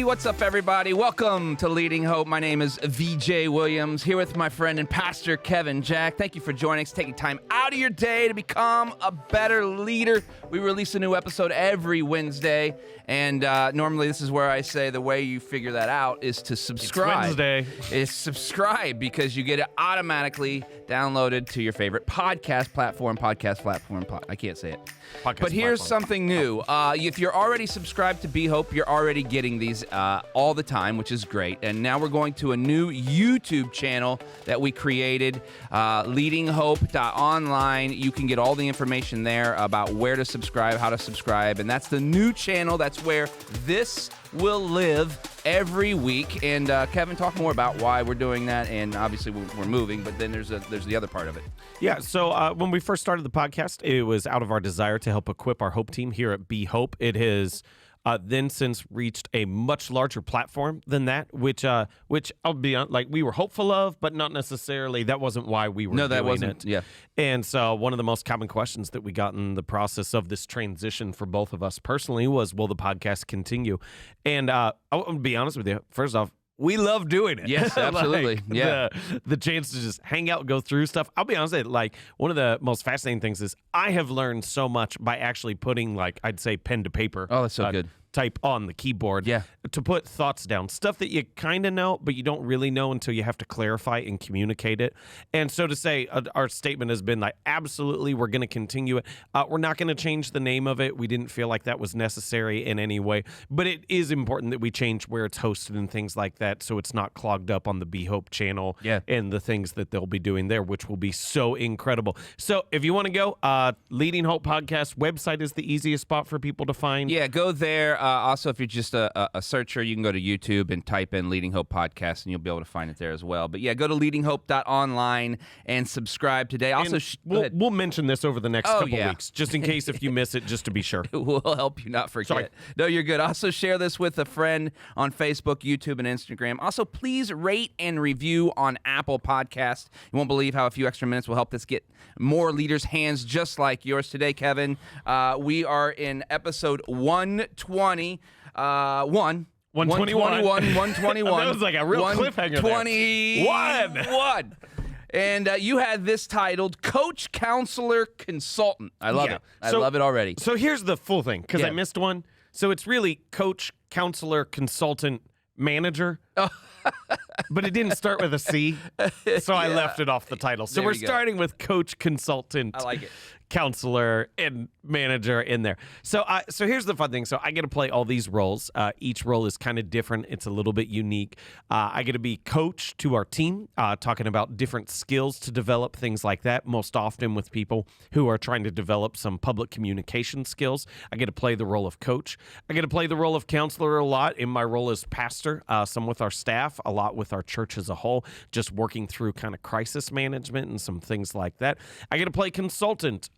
what's up, everybody? Welcome to Leading Hope. My name is VJ Williams, here with my friend and pastor, Kevin Jack. Thank you for joining us, taking time out of your day to become a better leader. We release a new episode every Wednesday, and normally this is where I say the way you figure that out is to subscribe. It's Wednesday. Is subscribe, because you get it automatically downloaded to your favorite podcast platform. I can't say it. But here's something new. If you're already subscribed to Be Hope, you're already getting these all the time, which is great. And now we're going to a new YouTube channel that we created, LEADINGHOPE.ONLINE. You can get all the information there about where to subscribe, how to subscribe. And that's the new channel. That's where this will live every week. And Kevin, talk more about why we're doing that. And obviously we're moving, but then there's the other part of it. Yeah, so when we first started the podcast, it was out of our desire to help equip our Hope team here at Be Hope. It has then since reached a much larger platform than that, which I'll be honest, like we were hopeful of, but not necessarily. That wasn't why we were doing it. No, that wasn't. Yeah. And so one of the most common questions that we got in the process of this transition for both of us personally was, will the podcast continue? And I'll be honest with you. First off, we love doing it. Yes, absolutely. Yeah. The chance to just hang out, go through stuff. I'll be honest with you, like one of the most fascinating things is I have learned so much by actually putting, like, I'd say pen to paper. Oh, that's so good. Type on the keyboard. Yeah. To put thoughts down. Stuff that you kind of know, but you don't really know until you have to clarify and communicate it. And so to say, our statement has been like, absolutely, we're going to continue it. We're not going to change the name of it. We didn't feel like that was necessary in any way. But it is important that we change where it's hosted and things like that, so it's not clogged up on the Be Hope channel and the things that they'll be doing there, which will be so incredible. So if you want to go, Leading Hope Podcast website is the easiest spot for people to find. Yeah, go there. Also, if you're just a searcher, you can go to YouTube and type in Leading Hope Podcast, and you'll be able to find it there as well. But yeah, go to leadinghope.online and subscribe today. Also, we'll mention this over the next couple weeks, just in case if you miss it, just to be sure. We'll help you not forget. Sorry. No, you're good. Also, share this with a friend on Facebook, YouTube, and Instagram. Also, please rate and review on Apple Podcasts. You won't believe how a few extra minutes will help this get more leaders' hands just like yours. Today, Kevin, we are in episode 121. 121. That was like a real cliffhanger. 121. And you had this titled Coach, Counselor, Consultant. I love it. I love it already. So here's the full thing, because I missed one. So it's really Coach, Counselor, Consultant, Manager. But it didn't start with a C, so I left it off the title. So we're starting with Coach, Consultant, I like it, Counselor, and Manager in there. So here's the fun thing. So I get to play all these roles. Each role is kind of different. It's a little bit unique. I get to be coach to our team, talking about different skills to develop, things like that, most often with people who are trying to develop some public communication skills. I get to play the role of coach. I get to play the role of counselor a lot in my role as pastor, some with our staff, a lot with our church as a whole, just working through kind of crisis management and some things like that. I get to play consultant.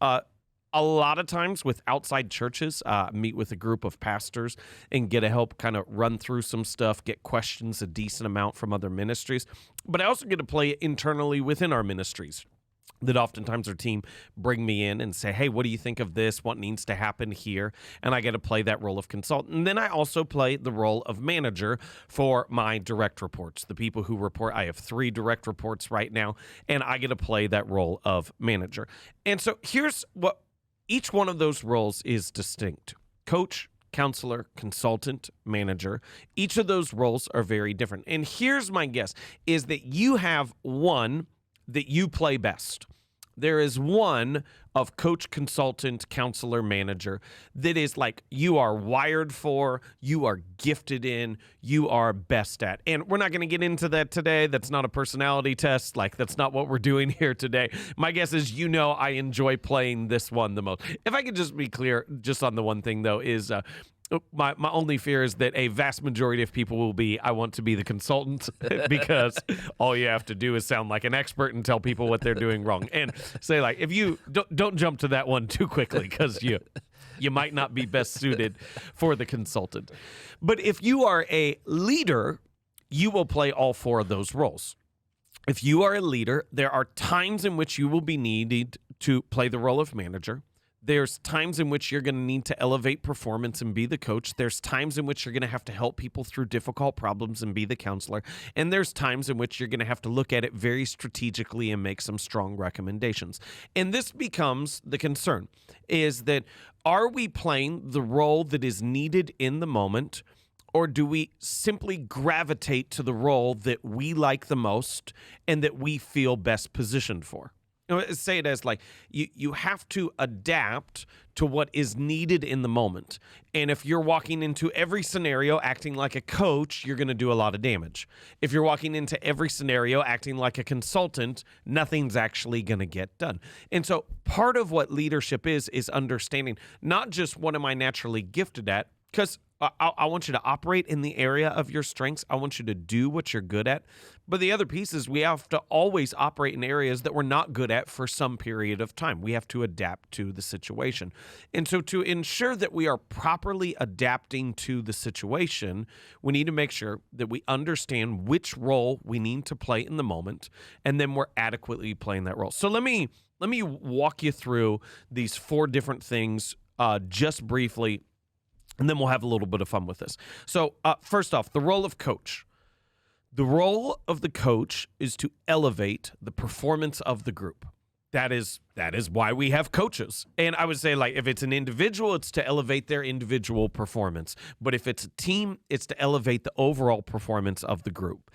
A lot of times with outside churches, meet with a group of pastors and get to help kind of run through some stuff, get questions a decent amount from other ministries. But I also get to play it internally within our ministries. That oftentimes our team bring me in and say, hey, what do you think of this? What needs to happen here? And I get to play that role of consultant. And then I also play the role of manager for my direct reports, the people who report. I have 3 direct reports right now, and I get to play that role of manager. And so here's what each one of those roles is distinct. Coach, counselor, consultant, manager. Each of those roles are very different. And here's my guess, is that you have one that you play best. There is one of coach, consultant, counselor, manager that is like you are wired for, you are gifted in, you are best at. And we're not going to get into that today. That's not a personality test. Like, that's not what we're doing here today. My guess is, I enjoy playing this one the most. If I could just be clear, just on the one thing, though, is my only fear is that a vast majority of people will be, I want to be the consultant, because all you have to do is sound like an expert and tell people what they're doing wrong. And say, like, if you don't jump to that one too quickly, because you might not be best suited for the consultant. But if you are a leader, you will play all 4 of those roles. If you are a leader, there are times in which you will be needed to play the role of manager. There's times in which you're going to need to elevate performance and be the coach. There's times in which you're going to have to help people through difficult problems and be the counselor. And there's times in which you're going to have to look at it very strategically and make some strong recommendations. And this becomes the concern, is that are we playing the role that is needed in the moment, or do we simply gravitate to the role that we like the most and that we feel best positioned for? Say it as like you have to adapt to what is needed in the moment. And if you're walking into every scenario acting like a coach, you're going to do a lot of damage. If you're walking into every scenario acting like a consultant, nothing's actually going to get done. And so part of what leadership is understanding not just what am I naturally gifted at, because I want you to operate in the area of your strengths. I want you to do what you're good at. But the other piece is we have to always operate in areas that we're not good at for some period of time. We have to adapt to the situation. And so to ensure that we are properly adapting to the situation, we need to make sure that we understand which role we need to play in the moment, and then we're adequately playing that role. So let me walk you through these 4 different things just briefly, and then we'll have a little bit of fun with this. So first off, the role of coach. The role of the coach is to elevate the performance of the group. That is why we have coaches. And I would say, like, if it's an individual, it's to elevate their individual performance. But if it's a team, it's to elevate the overall performance of the group.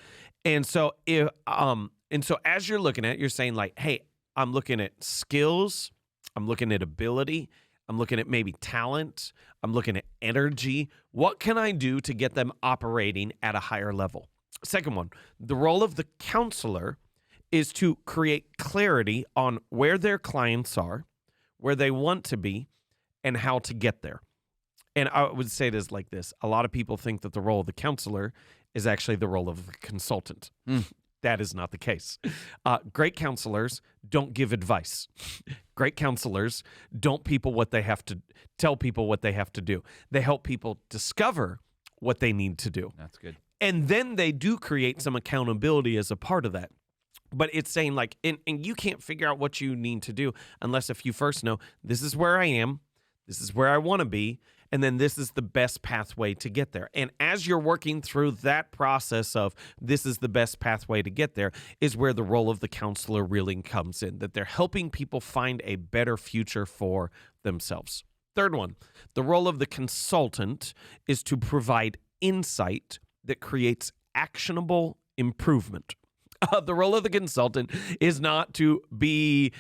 And so as you're looking at it, you're saying like, hey, I'm looking at skills, I'm looking at ability, I'm looking at maybe talent, I'm looking at energy. What can I do to get them operating at a higher level? Second one, the role of the counselor is to create clarity on where their clients are, where they want to be, and how to get there. And I would say it is like this. A lot of people think that the role of the counselor is actually the role of the consultant. That is not the case. Great counselors don't give advice. Great counselors don't tell people what they have to do. They help people discover what they need to do. That's good. And then they do create some accountability as a part of that. But it's saying like, and you can't figure out what you need to do unless if you first know, this is where I am, this is where I want to be, and then this is the best pathway to get there. And as you're working through that process of this is the best pathway to get there is where the role of the counselor really comes in, that they're helping people find a better future for themselves. Third one, the role of the consultant is to provide insight that creates actionable improvement. The role of the consultant is not to be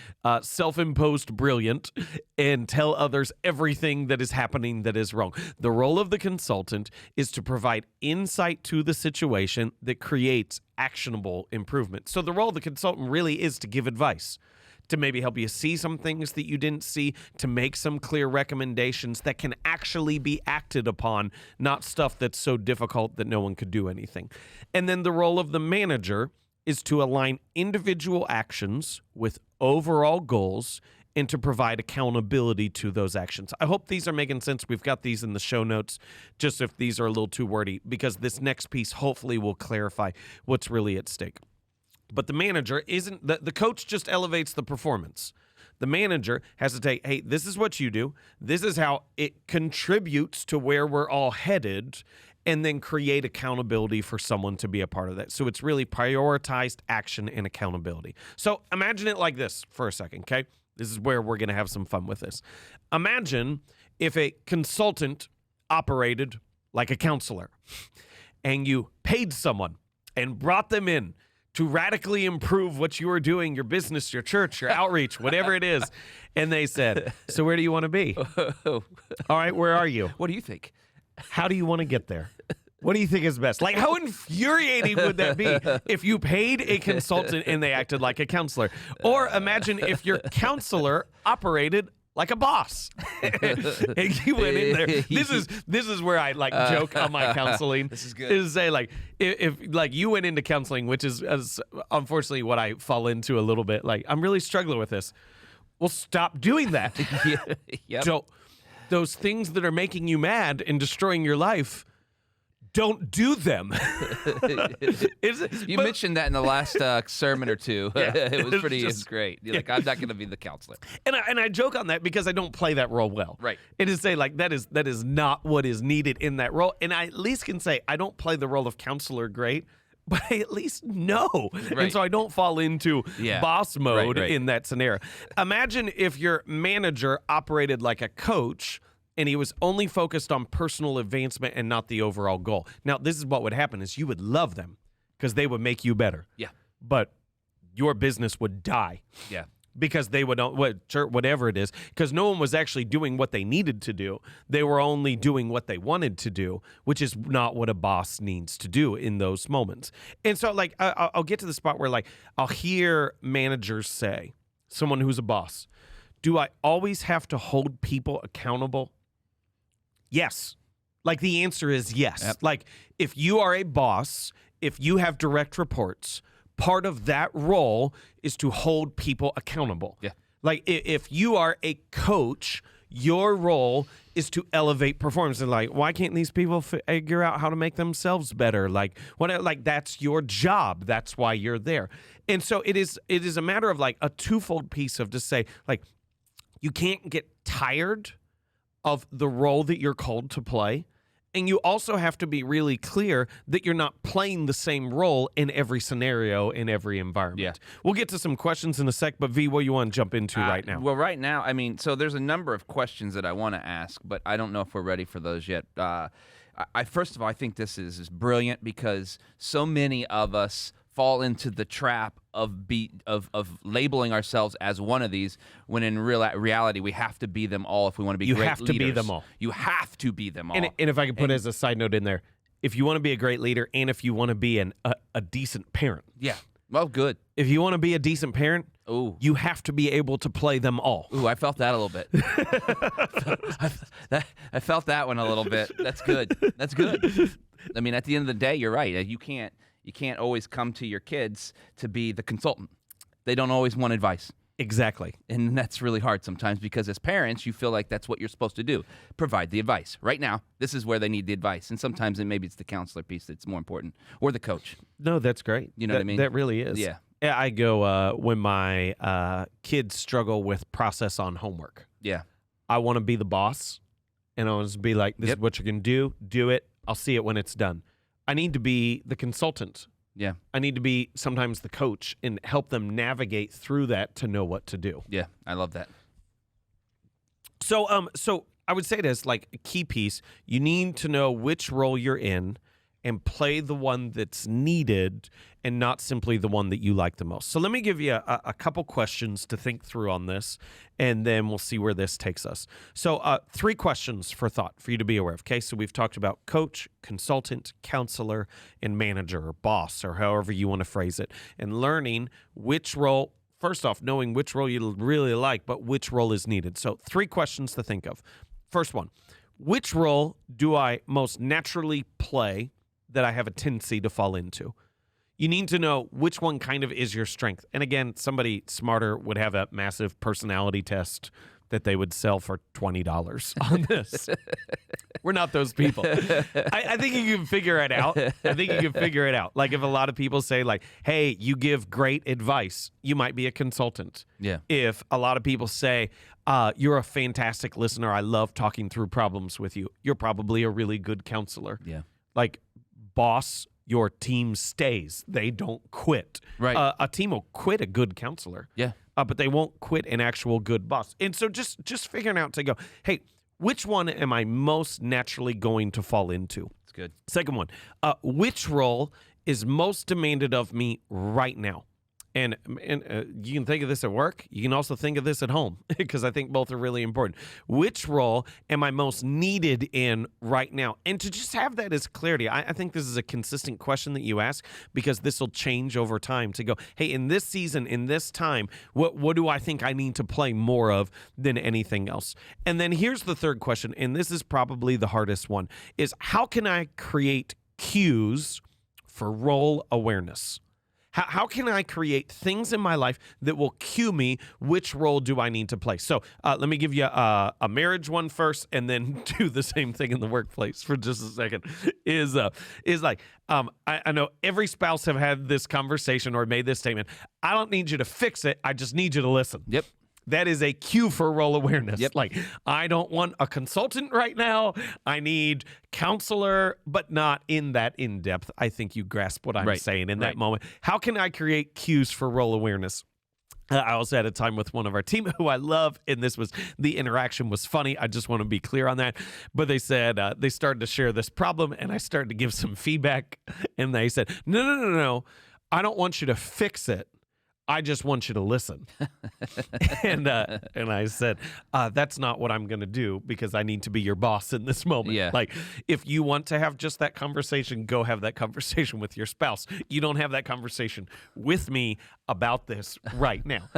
self-imposed brilliant and tell others everything that is happening that is wrong. The role of the consultant is to provide insight to the situation that creates actionable improvement. So the role of the consultant really is to give advice, to maybe help you see some things that you didn't see, to make some clear recommendations that can actually be acted upon, not stuff that's so difficult that no one could do anything. And then the role of the manager is to align individual actions with overall goals and to provide accountability to those actions. I hope these are making sense. We've got these in the show notes, just if these are a little too wordy, because this next piece hopefully will clarify what's really at stake. But the manager isn't, the coach just elevates the performance. The manager has to take, hey, this is what you do. This is how it contributes to where we're all headed, and then create accountability for someone to be a part of that. So it's really prioritized action and accountability. So imagine it like this for a second, okay? This is where we're going to have some fun with this. Imagine if a consultant operated like a counselor, and you paid someone and brought them in to radically improve what you are doing, your business, your church, your outreach, whatever it is. And they said, so where do you want to be? All right, where are you? What do you think? How do you want to get there? What do you think is best? Like, how infuriating would that be if you paid a consultant and they acted like a counselor? Or imagine if your counselor operated like a boss. And you went in there. This is where I like joke on my counseling. This is good. Is say like if like you went into counseling, which is unfortunately what I fall into a little bit. Like, I'm really struggling with this. Well, stop doing that. Yep. So those things that are making you mad and destroying your life, don't do them. You mentioned that in the last sermon or two. Yeah, it was great. You're like, I'm not going to be the counselor. And I joke on that because I don't play that role well. Right. It is say like that is not what is needed in that role. And I at least can say I don't play the role of counselor great, but I at least know. Right. And so I don't fall into boss mode in that scenario. Imagine if your manager operated like a coach and he was only focused on personal advancement and not the overall goal. Now, this is what would happen is you would love them because they would make you better. Yeah. But your business would die. Yeah. Because they would, whatever it is, because no one was actually doing what they needed to do. They were only doing what they wanted to do, which is not what a boss needs to do in those moments. And so, like, I'll get to the spot where, like, I'll hear managers say, someone who's a boss, do I always have to hold people accountable? Yes. Like, the answer is yes. Yep. Like, if you are a boss, if you have direct reports, part of that role is to hold people accountable. Yeah. Like, if you are a coach, your role is to elevate performance. And like, why can't these people figure out how to make themselves better? Like, that's your job. That's why you're there. And so it is a matter of like a twofold piece of to say, like, you can't get tired of the role that you're called to play. And you also have to be really clear that you're not playing the same role in every scenario, in every environment. Yeah. We'll get to some questions in a sec, but V, what do you want to jump into right now? Well, right now, I mean, so there's a number of questions that I want to ask, but I don't know if we're ready for those yet. First of all, I think this is brilliant because so many of us fall into the trap of labeling ourselves as one of these, when in reality we have to be them all if we want to be great leaders. You have to be them all. You have to be them all. And if I could put as a side note in there, if you want to be a great leader and if you want to be a decent parent. Yeah. Well, good. If you want to be a decent parent, ooh, you have to be able to play them all. Ooh, I felt that a little bit. I felt that one a little bit. That's good. That's good. I mean, at the end of the day, you're right. You can't always come to your kids to be the consultant. They don't always want advice. Exactly. And that's really hard sometimes because as parents, you feel like that's what you're supposed to do. Provide the advice. Right now, this is where they need the advice. And sometimes maybe it's the counselor piece that's more important, or the coach. No, that's great. You know what I mean? That really is. Yeah. Yeah, I go when my kids struggle with process on homework. Yeah. I want to be the boss, and I want to be like, this is what you can do. Do it. I'll see it when it's done. I need to be the consultant. Yeah. I need to be sometimes the coach and help them navigate through that to know what to do. Yeah, I love that. So I would say this, like a key piece, you need to know which role you're in and play the one that's needed and not simply the one that you like the most. So let me give you a couple questions to think through on this, and then we'll see where this takes us. So 3 questions for thought for you to be aware of. Okay, so we've talked about coach, consultant, counselor, and manager or boss, or however you want to phrase it, and learning which role. First off, knowing which role you really like, but which role is needed. So 3 questions to think of. First one, which role do I most naturally play that I have a tendency to fall into? You need to know which one kind of is your strength. And again, somebody smarter would have a massive personality test that they would sell for $20 on this. We're not those people. I think you can figure it out. Like if a lot of people say like, hey, you give great advice, you might be a consultant. Yeah. If a lot of people say, you're a fantastic listener, I love talking through problems with you, you're probably a really good counselor. Yeah. Like, boss, your team stays. They don't quit. Right. A team will quit a good counselor. Yeah. But they won't quit an actual good boss. And so just figuring out to go, hey, which one am I most naturally going to fall into? That's good. Second one, which role is most demanded of me right now? And you can think of this at work. You can also think of this at home because I think both are really important. Which role am I most needed in right now? And to just have that as clarity, I think this is a consistent question that you ask because this will change over time to go, hey, in this season, in this time, what do I think I need to play more of than anything else? And then here's the third question, and this is probably the hardest one, is how can I create cues for role awareness? How can I create things in my life that will cue me which role do I need to play? So let me give you a marriage one first, and then do the same thing in the workplace for just a second. Is like I know every spouse have had this conversation or made this statement. I don't need you to fix it. I just need you to listen. Yep. That is a cue for role awareness. Yep. Like, I don't want a consultant right now. I need counselor, but not in that in-depth. I think you grasp what I'm saying in that moment. How can I create cues for role awareness? I also had a time with one of our team who I love, and the interaction was funny. I just want to be clear on that. But they said, they started to share this problem, and I started to give some feedback, and they said, no. I don't want you to fix it. I just want you to listen. and I said, that's not what I'm going to do, because I need to be your boss in this moment. Yeah. Like, if you want to have just that conversation, go have that conversation with your spouse. You don't have that conversation with me about this right now.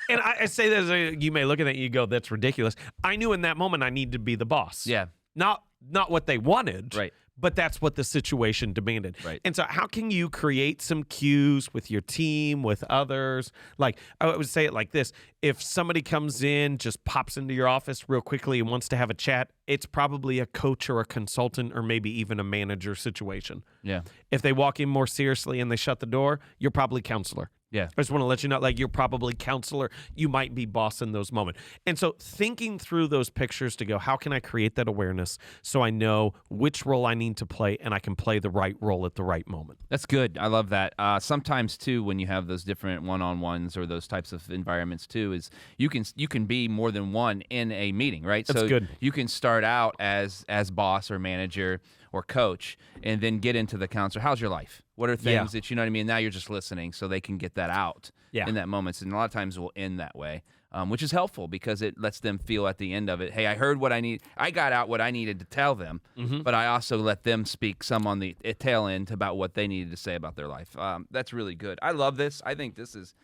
And I say that, you may look at it and you go, that's ridiculous. I knew in that moment I needed to be the boss. Yeah. Not what they wanted. Right. But that's what the situation demanded. Right. And so how can you create some cues with your team, with others? Like, I would say it like this. If somebody comes in, just pops into your office real quickly and wants to have a chat, it's probably a coach or a consultant or maybe even a manager situation. Yeah. If they walk in more seriously and they shut the door, you're probably counselor. Yeah. I just want to let you know, like, you're probably counselor. You might be boss in those moments. And so thinking through those pictures to go, how can I create that awareness so I know which role I need to play and I can play the right role at the right moment? That's good. I love that. Sometimes too, when you have those different one-on-ones or those types of environments too, is you can be more than one in a meeting, right? That's so good. You can start out as boss or manager or coach, and then get into the counselor. How's your life? What are things that, you know what I mean? Now you're just listening, so they can get that out in that moment. And a lot of times we'll end that way, which is helpful because it lets them feel at the end of it, hey, I heard what I need. I got out what I needed to tell them, but I also let them speak some on the tail end about what they needed to say about their life. That's really good. I love this. I think this is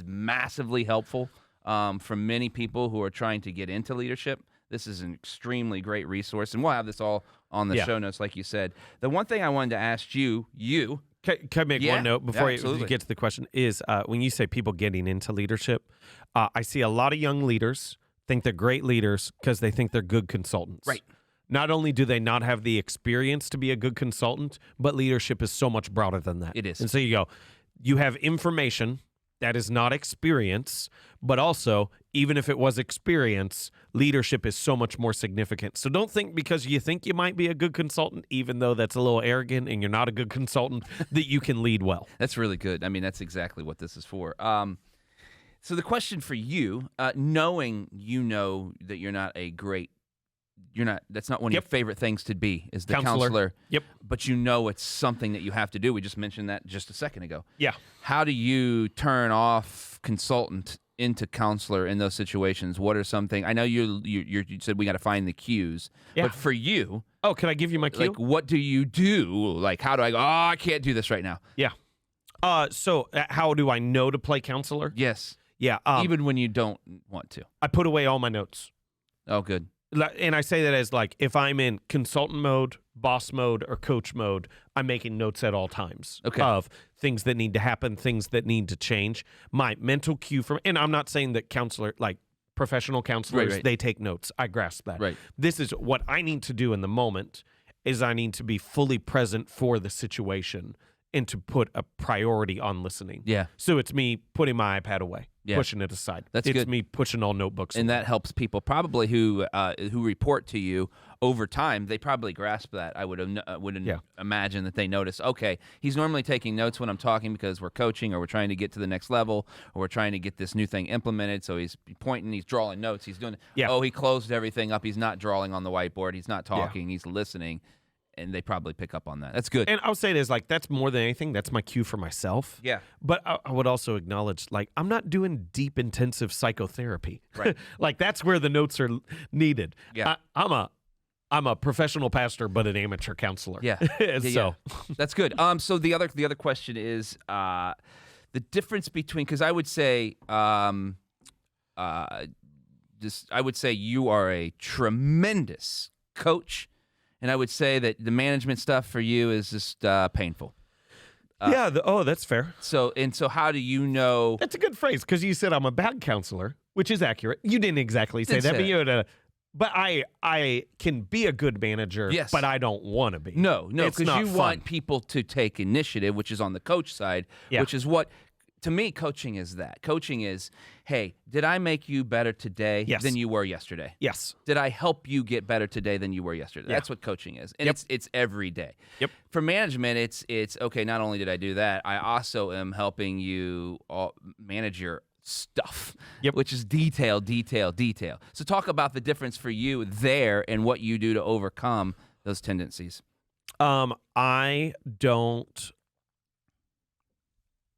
massively helpful for many people who are trying to get into leadership. This is an extremely great resource, and we'll have this all on the show notes, like you said. The one thing I wanted to ask you. Can I make one note before you get to the question? Is when you say people getting into leadership, I see a lot of young leaders think they're great leaders because they think they're good consultants. Right. Not only do they not have the experience to be a good consultant, but leadership is so much broader than that. It is. And so you have information that is not experience, but also, even if it was experience, leadership is so much more significant. So don't think because you think you might be a good consultant, even though that's a little arrogant and you're not a good consultant, that you can lead well. That's really good. I mean, that's exactly what this is for. So the question for you, knowing that you're not a great, that's not one of your favorite things to be, is the counselor. Yep. But it's something that you have to do. We just mentioned that just a second ago. Yeah. How do you turn off consultant into counselor in those situations? What are something? I know you said we got to find the cues, but for you, can I give you my cue? like, what do you do? Like, how do I go? Oh, I can't do this right now. Yeah. So how do I know to play counselor? Yes. Yeah. Even when you don't want to. I put away all my notes. Oh, good. And I say that as, like, if I'm in consultant mode, boss mode, or coach mode, I'm making notes at all times of things that need to happen, things that need to change. My mental cue and I'm not saying that professional counselors, they take notes. I grasp that. Right. This is what I need to do in the moment, is I need to be fully present for the situation and to put a priority on listening. Yeah. So it's me putting my iPad away. Yeah. Pushing it aside. That's it's good. me pushing all notebooks And away. that helps people probably who report to you over time. They probably grasp that. I would imagine that they notice, okay, he's normally taking notes when I'm talking because we're coaching or we're trying to get to the next level or we're trying to get this new thing implemented. So he's pointing, he's drawing notes, he's doing, he closed everything up. He's not drawing on the whiteboard. He's not talking. He's listening. And they probably pick up on that. That's good. And I'll say it is, like, that's more than anything. That's my cue for myself. Yeah. But I would also acknowledge, like, I'm not doing deep, intensive psychotherapy. Right. Like, that's where the notes are needed. Yeah. I'm a professional pastor, but an amateur counselor. Yeah. So that's good. So the other question is the difference between, because I would say you are a tremendous coach. And I would say that the management stuff for you is just painful. That's fair. So how do you know? That's a good phrase because you said I'm a bad counselor, which is accurate. You didn't exactly say that, but you had a. But I can be a good manager, but I don't want to be. No, because you want people to take initiative, which is on the coach side, which is what, to me, coaching is that. Coaching is, hey, did I make you better today than you were yesterday? Yes. Did I help you get better today than you were yesterday? That's what coaching is. And it's every day. Yep. For management, it's okay, not only did I do that, I also am helping you manage your stuff, which is detail. So talk about the difference for you there and what you do to overcome those tendencies. I don't.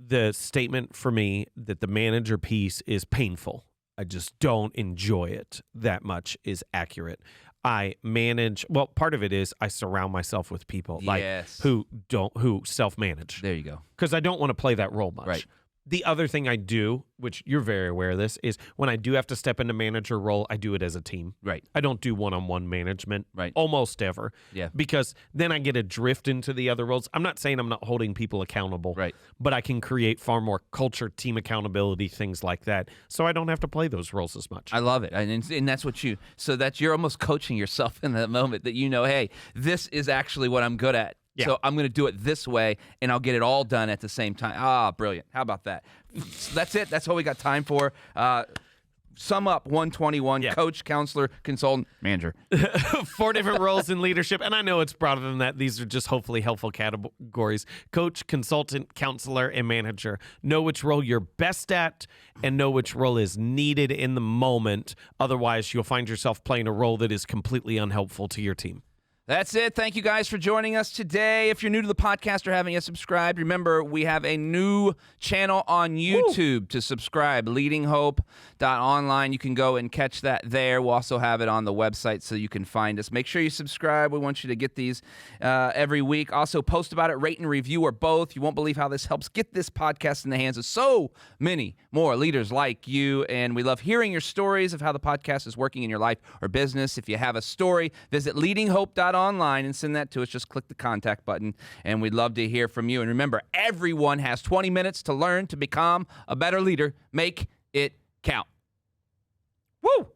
The statement for me that the manager piece is painful, I just don't enjoy it that much, is accurate. I manage, well, part of it is I surround myself with people who self-manage. There you go. Because I don't want to play that role much. Right. The other thing I do, which you're very aware of this, is when I do have to step into manager role, I do it as a team. Right. I don't do one-on-one management. Right. Almost ever. Yeah. Because then I get a drift into the other roles. I'm not saying I'm not holding people accountable. Right. But I can create far more culture, team accountability, things like that. So I don't have to play those roles as much. I love it. And that's what you're almost coaching yourself in that moment that hey, this is actually what I'm good at. Yeah. So I'm going to do it this way, and I'll get it all done at the same time. Ah, brilliant. How about that? That's it. That's all we got time for. Sum up 121, coach, counselor, consultant, manager. 4 different roles in leadership. And I know it's broader than that. These are just hopefully helpful categories. Coach, consultant, counselor, and manager. Know which role you're best at and know which role is needed in the moment. Otherwise, you'll find yourself playing a role that is completely unhelpful to your team. That's it. Thank you guys for joining us today. If you're new to the podcast or haven't yet subscribed, remember we have a new channel on YouTube to subscribe, LEADINGHOPE.ONLINE. You can go and catch that there. We'll also have it on the website so you can find us. Make sure you subscribe. We want you to get these every week. Also, post about it, rate and review, or both. You won't believe how this helps get this podcast in the hands of so many more leaders like you. And we love hearing your stories of how the podcast is working in your life or business. If you have a story, visit LEADINGHOPE.ONLINE and send that to us. Just click the contact button, and we'd love to hear from you. And remember, everyone has 20 minutes to learn to become a better leader. Make it count. Woo!